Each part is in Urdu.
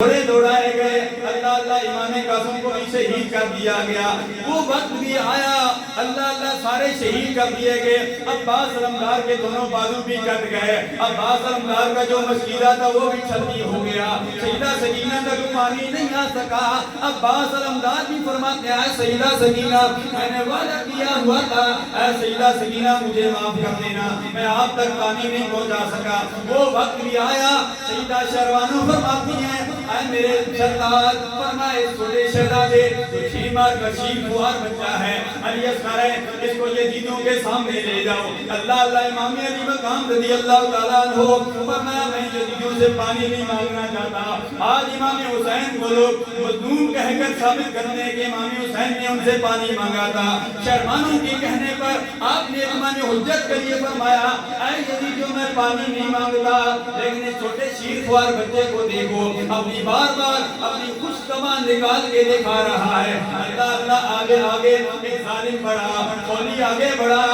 گھوڑے دوڑائے گئے، اللہ اللہ امام قاسم کو بھی شہید کر دیا گیا۔ وہ وقت بھی آیا، اللہ اللہ سارے شہید کر دیے گئے۔ عباس علمدار کے دونوں بازو بھی کٹ گئے۔ عباس علمدار کا جو مشکیزہ تھا وہ بھی چھلنی ہو گیا۔ سیدہ سکینہ تک پانی نہیں آ سکا۔ عباس علمدار بھی فرماتے ہیں سیدہ سکینہ میں نے وعدہ کیا ہوا تھا، اے سیدہ سکینہ مجھے معاف کر دینا، میں آپ تک پانی نہیں پہنچا سکا۔ وہ وقت بھی آیا، سیدہ شہروانو فرماتی ہیں اے میرے سردار فرمائے چھوٹے شہزادے جو شیمار کا شیخوار بچہ ہے علی اصغر ہے، اس کو یزیدوں کے سامنے لے جاؤ۔ اللہ اللہ امام علی مقام رضی اللہ تعالیٰ عنہ فرمایا میں یزیدوں سے پانی نہیں مانگنا چاہتا۔ آج امام حسین کو لوگ مظلوم کہہ کر ثابت کرنے کے امام حسین نے ان سے پانی مانگا تھا۔ شہروانوں کے کہنے پر آپ نے امام حجت کے لیے فرمایا اے یزیدوں میں پانی نہیں مانگتا، لیکن اس چھوٹے شیخوار بچے کو دیکھو اپنی بار بار اپنی خوش زبان نکال کے دکھا رہا ہے۔ اللہ اللہ آگے آگے ایک ظالم بڑھا، قولی آگے بڑھا،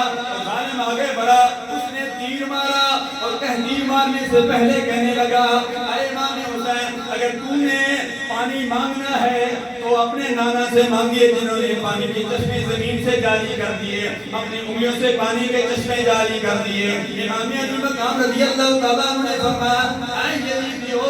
ظالم آگے بڑھا، اس نے تیر مارا اور تیر مارنے سے پہلے کہنے لگا اے امام حسین اگر تو نے پانی مانگنا ہے تو اپنے نانا سے مانگیے جنہوں نے پانی کے چشمے زمین سے جاری کر دیے، اپنی انگلیوں سے پانی کے چشمے جاری کر دیے۔ امام علی مقام رضی اللہ تعالیٰ عنہ نے فرمایا اے یزیدیو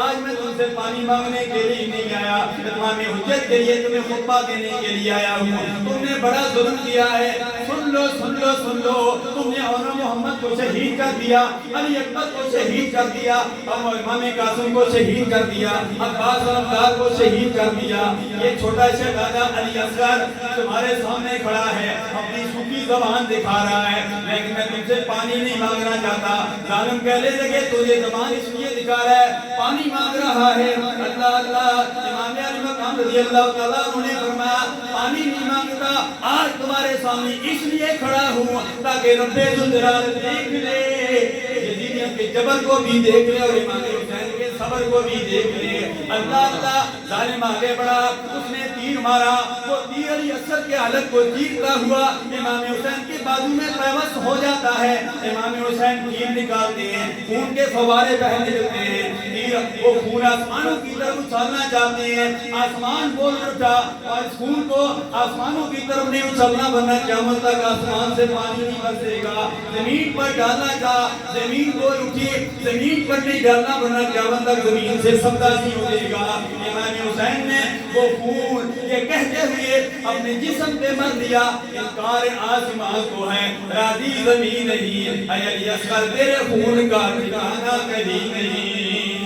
آج میں تم سے پانی مانگنے کے لیے نہیں آیا، امام حجت کے لیے تمہیں خطبہ دینے کے لیے آیا ہوں۔ تم نے بڑا ظلم کیا ہے، سن لو سن لو سن لو، تم نے اور محمد کو شہید کر دیا، علی اکبر کو شہید کر دیا، اور امام قاسم کو شہید کر دیا، عباس علمدار کو شہید کر دیا۔ یہ چھوٹا شہزادہ علی اصغر تمہارے سامنے کھڑا ہے، اپنی سوکھی زبان دکھا رہا ہے، لیکن میں تم سے پانی نہیں مانگنا چاہتا۔ ظالم کہنے لگے تو یہ زبان اس لیے دکھا رہا ہے، پانی مانگ رہا ہے۔ اللہ اللہ امام علی مقام رضی اللہ تعالیٰ عنہ نے فرمایا پانی نہیں مانگتا، آج تمہارے سامنے اس لیے کھڑا ہوں تاکہ رب ذوالجلال دیکھ لے، یزیدیوں کے جبر کو بھی دیکھ لے اور امام حسین کے صبر کو بھی دیکھ لے۔ اللہ اللہ ظالم آگے بڑھا، اس نے تیر مارا، وہ تیر علی اصغر کے حلق کو چیرتا ہوا امام حسین کے بازو میں پیوست ہو جاتا ہے۔ امام حسین تیر نکالتے ہیں، خون کے فوارے بہنے لگتے ہیں، وہ خون آسمانوں کی طرف اچھالنا چاہتے ہیں، آسمان بول اٹھا اور اس خون کو آسمانوں کی طرف نہیں اچھالنا ورنہ قیامت تک آسمان سے پانی نہیں برسے گا۔ زمین پر ڈالنا چاہا، زمین بول اٹھی، زمین پر نہیں ڈالنا ورنہ قیامت تک زمین سے سبزہ نہیں ہوگے گا۔ امام حسین نے وہ خون یہ کہتے ہوئے اپنے جسم پہ مر لیا انکار آسمان کو ہے راضی زمین نہیں، اے علی اصغر تیرے خون کا ٹھکانہ کہیں نہیں۔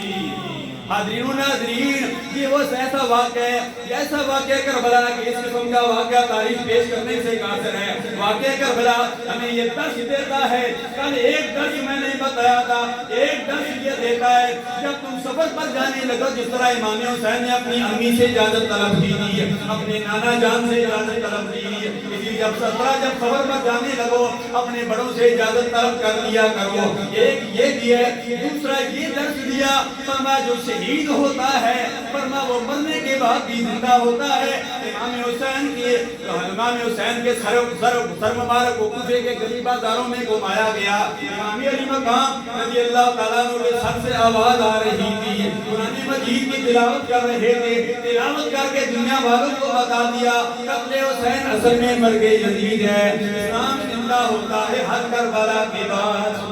حاضرین و ناظرین یہ وہ ایسا واقعہ ہے، ایسا واقعہ کربلا کہ اس قسم کا واقعہ تاریخ پیش کرنے سے قاصر ہے۔ واقعہ کربلا ہمیں یہ درس دیتا ہے، کل ایک درس میں نہیں بتایا تھا، ایک درس یہ دیتا ہے جب تم سفر پر جانے لگو جس طرح امام حسین نے اپنی امی سے اجازت طلب کی تھی، اپنے نانا جان سے اجازت طلب کی، اسی جب سفر پر جانے لگو اپنے بڑوں سے اجازت طلب کر لیا کرو۔ ایک یہ بھی ہے، دوسرا یہ درس دیا فرمایا جو شہید ہوتا ہے فرما وہ مرنے کے بعد بھی زندہ ہوتا ہے۔ امام حسین کے سر مبارک کو کوفے کے گلی بازاروں میں گھمایا گیا، امام علی مقام رضی اللہ تعالیٰ عنہ کے سر سے آواز آ رہی تھی، قرآن مجید کی تلاوت کر رہے تھے، تلاوت کر کے دنیا والوں کو بتا دیا قتل حسین اصل میں مرگ یزید ہے، اسلام زندہ ہوتا ہے ہر کربلا کے بعد۔